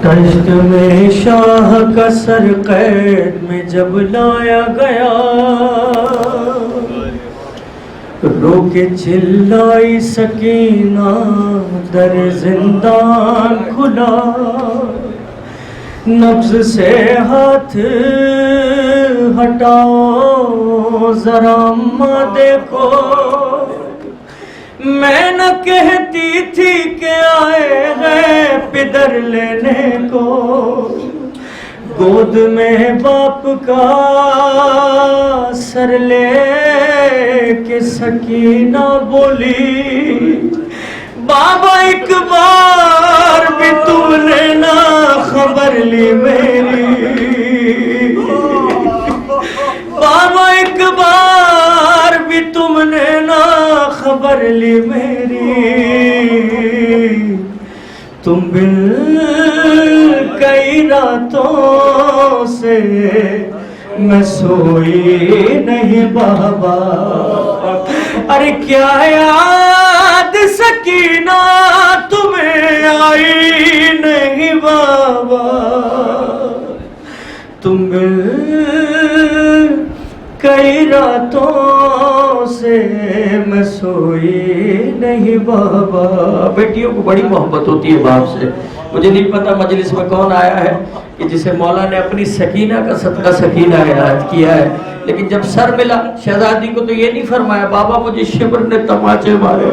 دشت میں شاہ کا سر قید میں جب لایا گیا، رو کے چلائی سکینہ در زندان کھلا، نبض سے ہاتھ ہٹاؤ ذرا اماں دیکھو، میں نہ کہتی تھی کہ آئے ہیں پدر لینے کو، گود میں باپ کا سر لے کے سکینہ بولی، بابا ایک بار بھی تم نے نہ خبر لی میری، بابا ایک بار بھی تم نے نہ خبر لی میری، تم بن کئی راتوں سے میں سوئی نہیں بابا، ارے کیا یاد سکینہ تمہیں آئی نہیں بابا، تم کئی راتوں سے میں سوئی نہیں بابا۔ بیٹیوں کو بڑی محبت ہوتی ہے باپ سے، مجھے نہیں پتا مجلس میں کون آیا ہے کہ جسے مولا نے اپنی سکینہ کا صدقہ سکینہ عنایت کیا ہے، لیکن جب سر ملا شہزادی کو تو یہ نہیں فرمایا بابا مجھے شبر نے تماچے مارے،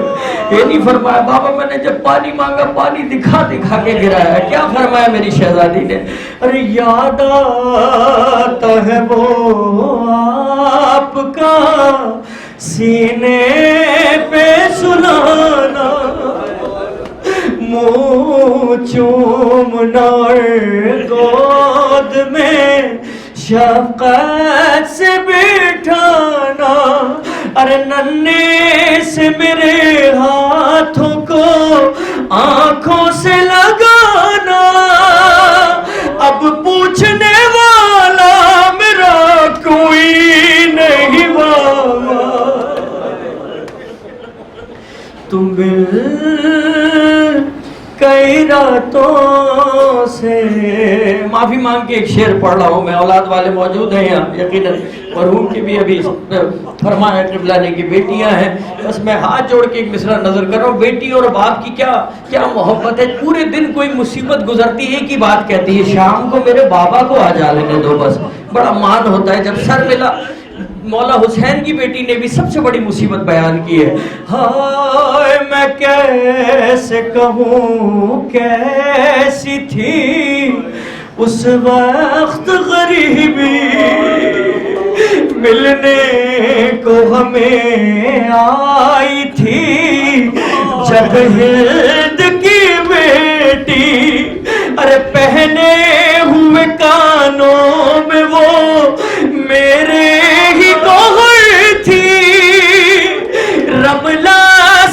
یہ نہیں فرمایا بابا میں نے جب پانی مانگا پانی دکھا دکھا کے گرایا، کیا فرمایا میری شہزادی نے، ارے یاد آتا ہے وہ آپ کا سینے پہ سلانا، منہ چومنا گود میں شفقت سے بٹھانا، ارے ننھے سے میرے ہاتھوں کو آنکھوں سے لگانا، اب پوچھنے والا میرا کوئی نہیں بابا، تم کئی راتوں سے معافی مانگ کے ایک شعر پڑھ رہا ہوں میں، اولاد والے موجود ہیں یہاں یقیناً، مرحوم کی بھی ابھی فرمایا قبلہ نے کی بیٹیاں ہیں، بس میں ہاتھ جوڑ کے ایک مصرع نظر کر رہا ہوں، بیٹی اور باپ کی کیا محبت ہے، پورے دن کوئی مصیبت گزرتی ہے ایک ہی بات کہتی ہے شام کو میرے بابا کو آ جا لینے دو، بس بڑا مان ہوتا ہے۔ جب سر ملا مولا حسین کی بیٹی نے بھی سب سے بڑی مصیبت بیان کی ہے، ہائے میں کیسے کہوں کیسی تھی اس وقت غریبی، ملنے کو ہمیں آئی تھی جب ہند کی بیٹی، ارے پہنے ہوئے کانوں میں وہ میرے ہی گوہر تھی، رملہ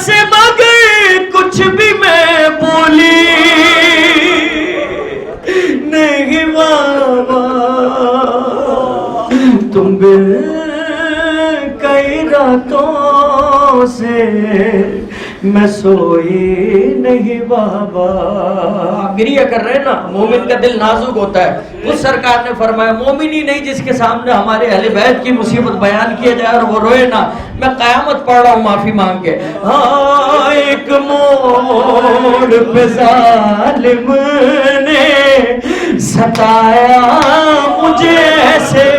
سے بغیر کچھ بھی میں بولی نہیں بابا، تم کئی راتوں سے میں سوئی نہیں بابا، آپ گریہ کر رہے ہیں نا، مومن کا دل نازک ہوتا ہے، اس سرکار نے فرمایا مومن ہی نہیں جس کے سامنے ہمارے اہل بیت کی مصیبت بیان کیا جائے اور وہ روئے نا، میں قیامت پڑھ رہا ہوں معافی مانگ کے، ہاں ایک موڑ پہ ظالم نے ستایا مجھے ایسے،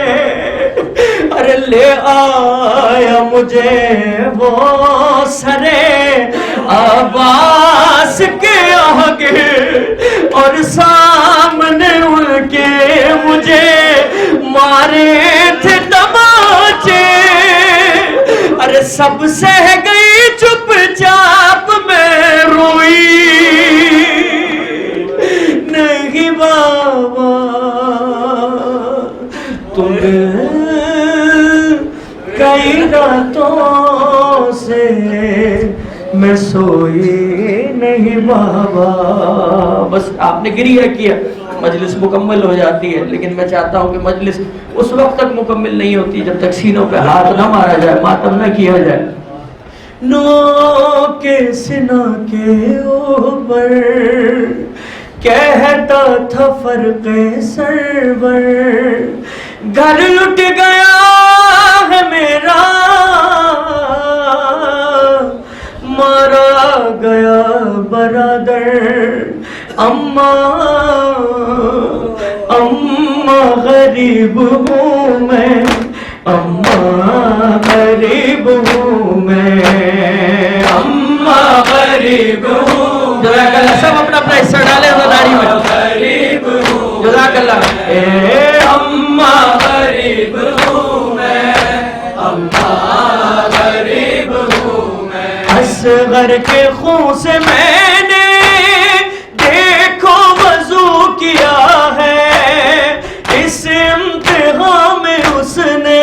ارے لے آیا مجھے وہ سرے عباس کے آگے اور سامنے ان کے مجھے مارے تھے تماچے، ارے سب سہ گئی چپ چاپ میں روئی نہیں بابا، تم کئی راتوں سے میں سوئی نہیں بابا، بس آپ نے گریہ کیا مجلس مکمل ہو جاتی ہے، لیکن میں چاہتا ہوں کہ مجلس اس وقت تک مکمل نہیں ہوتی جب تک سینوں پہ ہاتھ نہ مارا جائے، ماتم نہ کیا جائے۔ نو کے سنا کے اوپر کہتا تھا فرق سرور گھر لٹ گیا ہے میرا مارا گیا برادر اماں غریب ہوں میں اماں غریب ہوں میں اماں غریب ہوں جزاک اللہ سب اپنا اپنا حصہ ڈالے داری میں غریب ہوں جزاک اللہ اے اماں غریب ہوں میں اماں غریب ہوں میں اصغر کے خون سے میں نے دیکھو وضو کیا ہے اس امتحان میں اس نے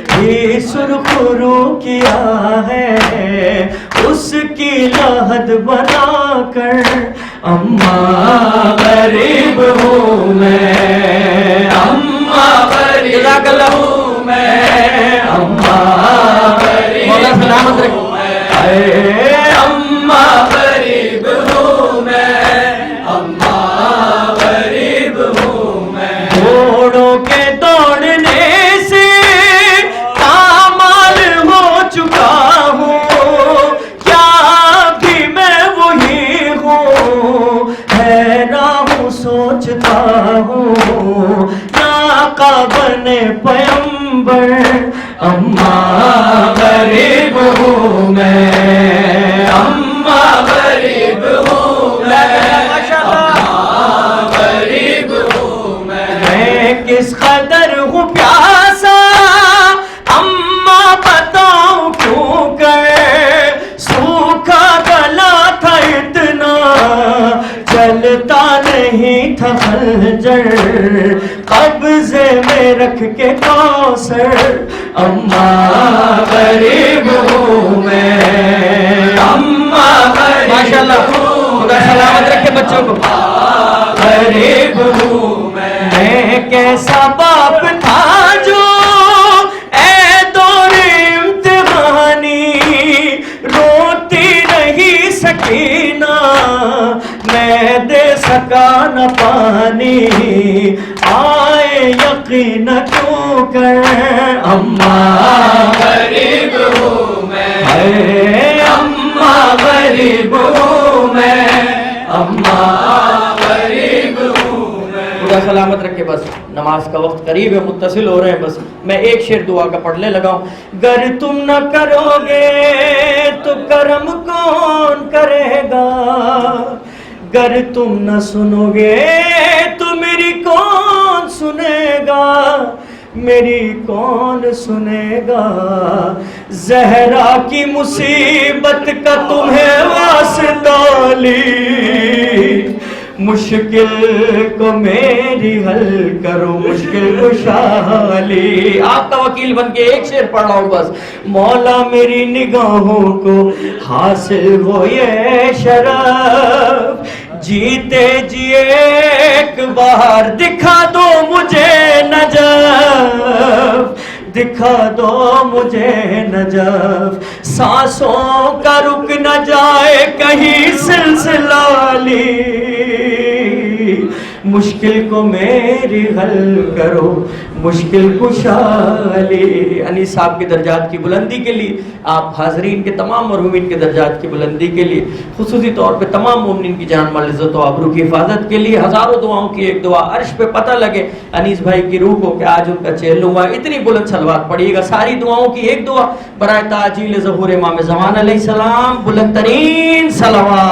بھی سرخ رو کیا ہے اس کی لحد بنا کر اماں غریب ہوں میں اماں غریب جزاک اللہ ہوں میں اماں غریب مولا سلامت رکھو اے اماں غریب ہوں میں اماں غریب ہوں میں گھوڑوں کے دوڑنے سے پامال ہو چکا ہوں کیا بھی میں وہی ہوں حیران ہوں سوچتا ہوں ناقہ بنے پیمبر اماں غریب ہوں میں اماں غریب ہوں میں اماں غریب ہوں میں کس قدر ہوں پیاسا اماں بتاؤں کیوں کر سوکھا گلا تھا اتنا چلتا نہیں تھا خنجر قبضے میں رکھ کے کوثر اماں غریب ہوں میں اماں غریب ماشاءاللہ خدا سلامت رکھے بچوں کو غریب ہوں میں کیسا باپ تھا جو اے دور امتحانی روتی نہیں سکینہ میں دے سکا نہ پانی آئے یقین کیوں کر اماں غریب ہوں میں اماں غریب ہوں میں اماں غریب ہوں میں خدا سلامت رکھے بس نماز کا وقت قریب ہے متصل ہو رہے ہیں بس میں ایک شعر دعا کا پڑھنے لگا ہوں گر تم نہ کرو گے تو کرم کون کرے گا گر تم نہ سنو گے تو میری کون سنے گا میری کون سنے گا زہرا کی مصیبت کا تمہیں واسطہ لی مشکل کو میری حل کرو مشکل خوشحالی آپ کا وکیل بن کے ایک شعر پڑھ رہا ہوں بس مولا میری نگاہوں کو حاصل ہو یہ شرف جیتے جی ایک بار دکھا دو مجھے نجف دکھا دو مجھے نجف سانسوں کا رک نہ جائے کہیں سلسلہ لی مشکل کو میری حل کرو مشکل کشالی انیس صاحب کے درجات کی بلندی کے لیے آپ حاضرین کے تمام مرحومین کے درجات کی بلندی کے لیے خصوصی طور پہ تمام مومنین کی جان مال عزت و آبرو کی حفاظت کے لیے ہزاروں دعاؤں کی ایک دعا عرش پہ پتہ لگے انیس بھائی کی روح کو کہ آج ان کا چہلنما اتنی بلند صلوات پڑھیے گا ساری دعاؤں کی ایک دعا برائے تعجیل ظہور امام زمان علیہ السلام بلند ترین صلوات